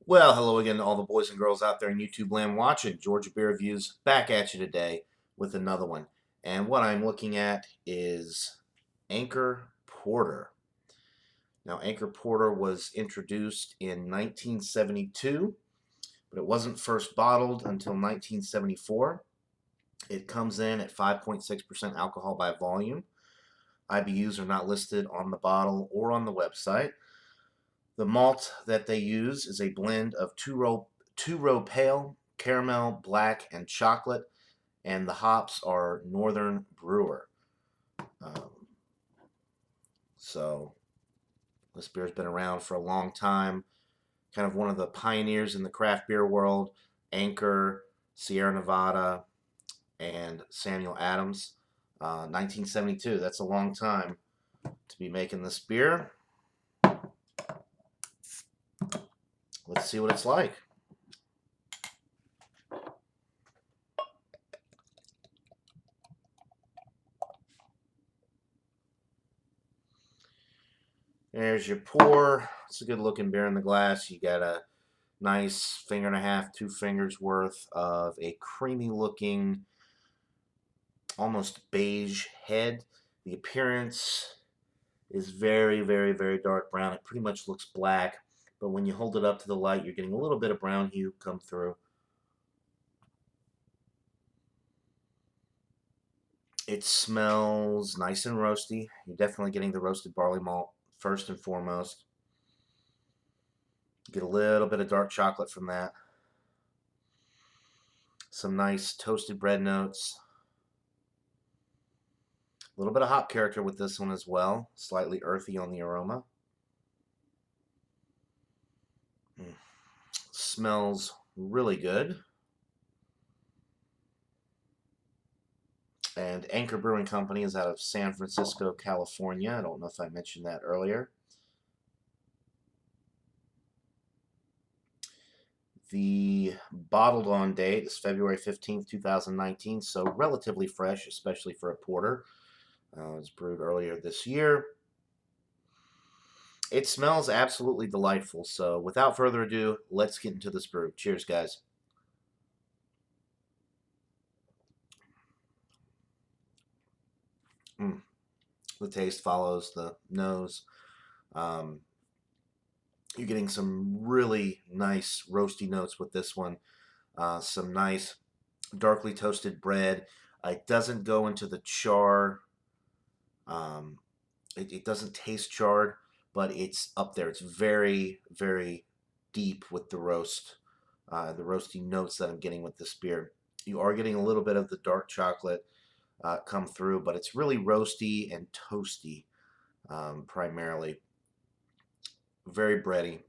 Well, hello again to all the boys and girls out there in YouTube land watching. Georgia Beer Reviews back at you today with another one. And what I'm looking at is Anchor Porter. Now, Anchor Porter was introduced in 1972, but it wasn't first bottled until 1974. It comes in at 5.6% alcohol by volume. IBUs are not listed on the bottle or on the website. The malt that they use is a blend of two-row pale, caramel, black, and chocolate, and the hops are Northern Brewer. Um, so this beer's been around for a long time. Kind of one of the pioneers in the craft beer world. Anchor, Sierra Nevada, and Samuel Adams. 1972. That's a long time to be making this beer. Let's see what it's like. There's your pour. It's a good looking beer in the glass. You got a nice finger and a half, 2 fingers worth of a creamy looking, almost beige head. The appearance is very, very, very dark brown. It pretty much looks black, but when you hold it up to the light, you're getting a little bit of brown hue come through. It smells nice and roasty. You're definitely getting the roasted barley malt first and foremost. Get a little bit of dark chocolate from that. Some nice toasted bread notes. A little bit of hop character with this one as well. Slightly earthy on the aroma. Smells really good. And Anchor Brewing Company is out of San Francisco, California. I don't know if I mentioned that earlier. The bottled on date is February 15th, 2019, so relatively fresh, especially for a porter. It was brewed earlier this year. It smells absolutely delightful, so without further ado, let's get into this brew. Cheers, guys. The taste follows the nose. Um, you're getting some really nice roasty notes with this one. Some nice darkly toasted bread. It doesn't go into the char. Um, it doesn't taste charred, but it's up there. It's very, very deep with the roast, the roasty notes that I'm getting with this beer. You are getting a little bit of the dark chocolate come through, but it's really roasty and toasty primarily. Very bready.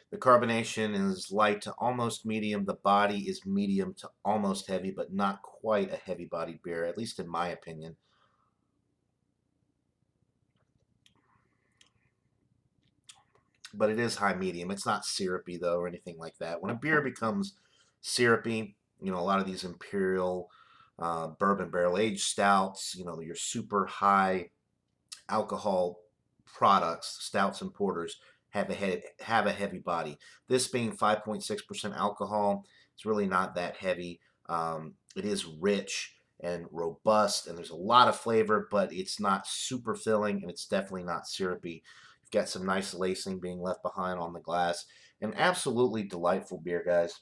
The carbonation is light to almost medium. The body is medium to almost heavy, but not quite a heavy bodied beer, at least in my opinion. But it is high medium. It's not syrupy though or anything like that. When a beer becomes syrupy, a lot of these imperial bourbon barrel aged stouts, your super high alcohol products, stouts and porters have a heavy body. This being 5.6% alcohol, it's really not that heavy. It is rich and robust, and there's a lot of flavor, but it's not super filling, and it's definitely not syrupy. You've got some nice lacing being left behind on the glass. An absolutely delightful beer, guys.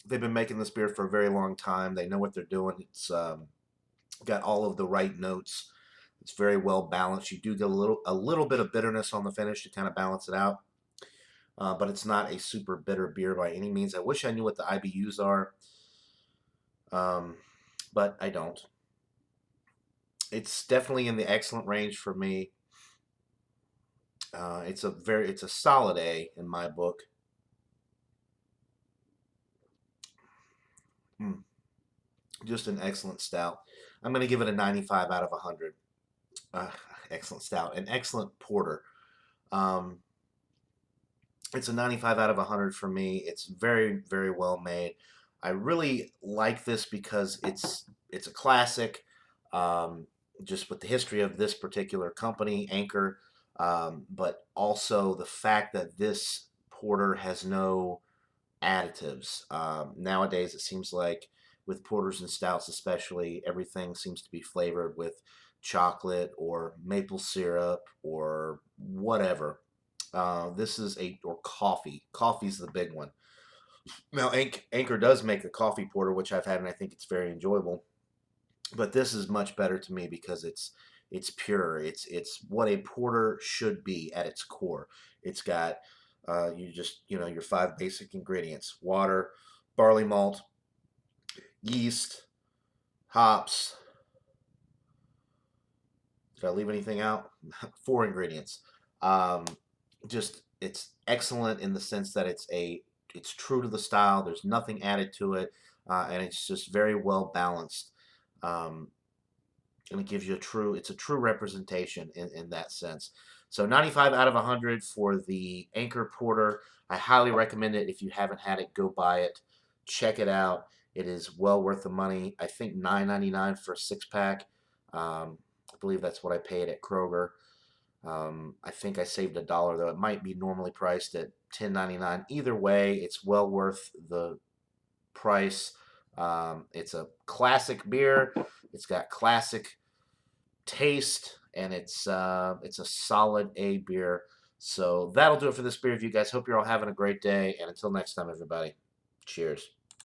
They've been making this beer for a very long time. They know what they're doing. It's got all of the right notes. It's very well balanced. You do get a little bit of bitterness on the finish to kind of balance it out, but it's not a super bitter beer by any means. I wish I knew what the IBUs are, but I don't. It's definitely in the excellent range for me. It's a solid A in my book. Just an excellent stout. I'm going to give it a 95 out of 100. Excellent stout. An excellent porter. Um, it's a 95 out of 100 for me. It's very, very well made. I really like this because it's a classic. Just with the history of this particular company, Anchor, but also the fact that this porter has no additives. Nowadays, it seems like with porters and stouts, especially, everything seems to be flavored with chocolate or maple syrup or whatever. This is or coffee. Coffee's the big one. Now, Anchor does make a coffee porter, which I've had, and I think it's very enjoyable. But this is much better to me because it's pure. It's what a porter should be at its core. It's got your five basic ingredients: water, barley malt, yeast, hops. Did I leave anything out? Four ingredients. Um, just it's excellent in the sense that it's true to the style. There's nothing added to it, and it's just very well balanced. Um, and it gives you it's a true representation in that sense. So 95 out of 100 for the Anchor Porter. I highly recommend it. If you haven't had it, go buy it. Check it out. It is well worth the money. I think $9.99 for a 6-pack. I believe that's what I paid at Kroger. I think I saved $1 though. It might be normally priced at $10.99. Either way, it's well worth the price. It's a classic beer. It's got classic taste, and it's a solid A beer. So that'll do it for this beer review, guys. Hope you're all having a great day, and until next time, everybody, cheers.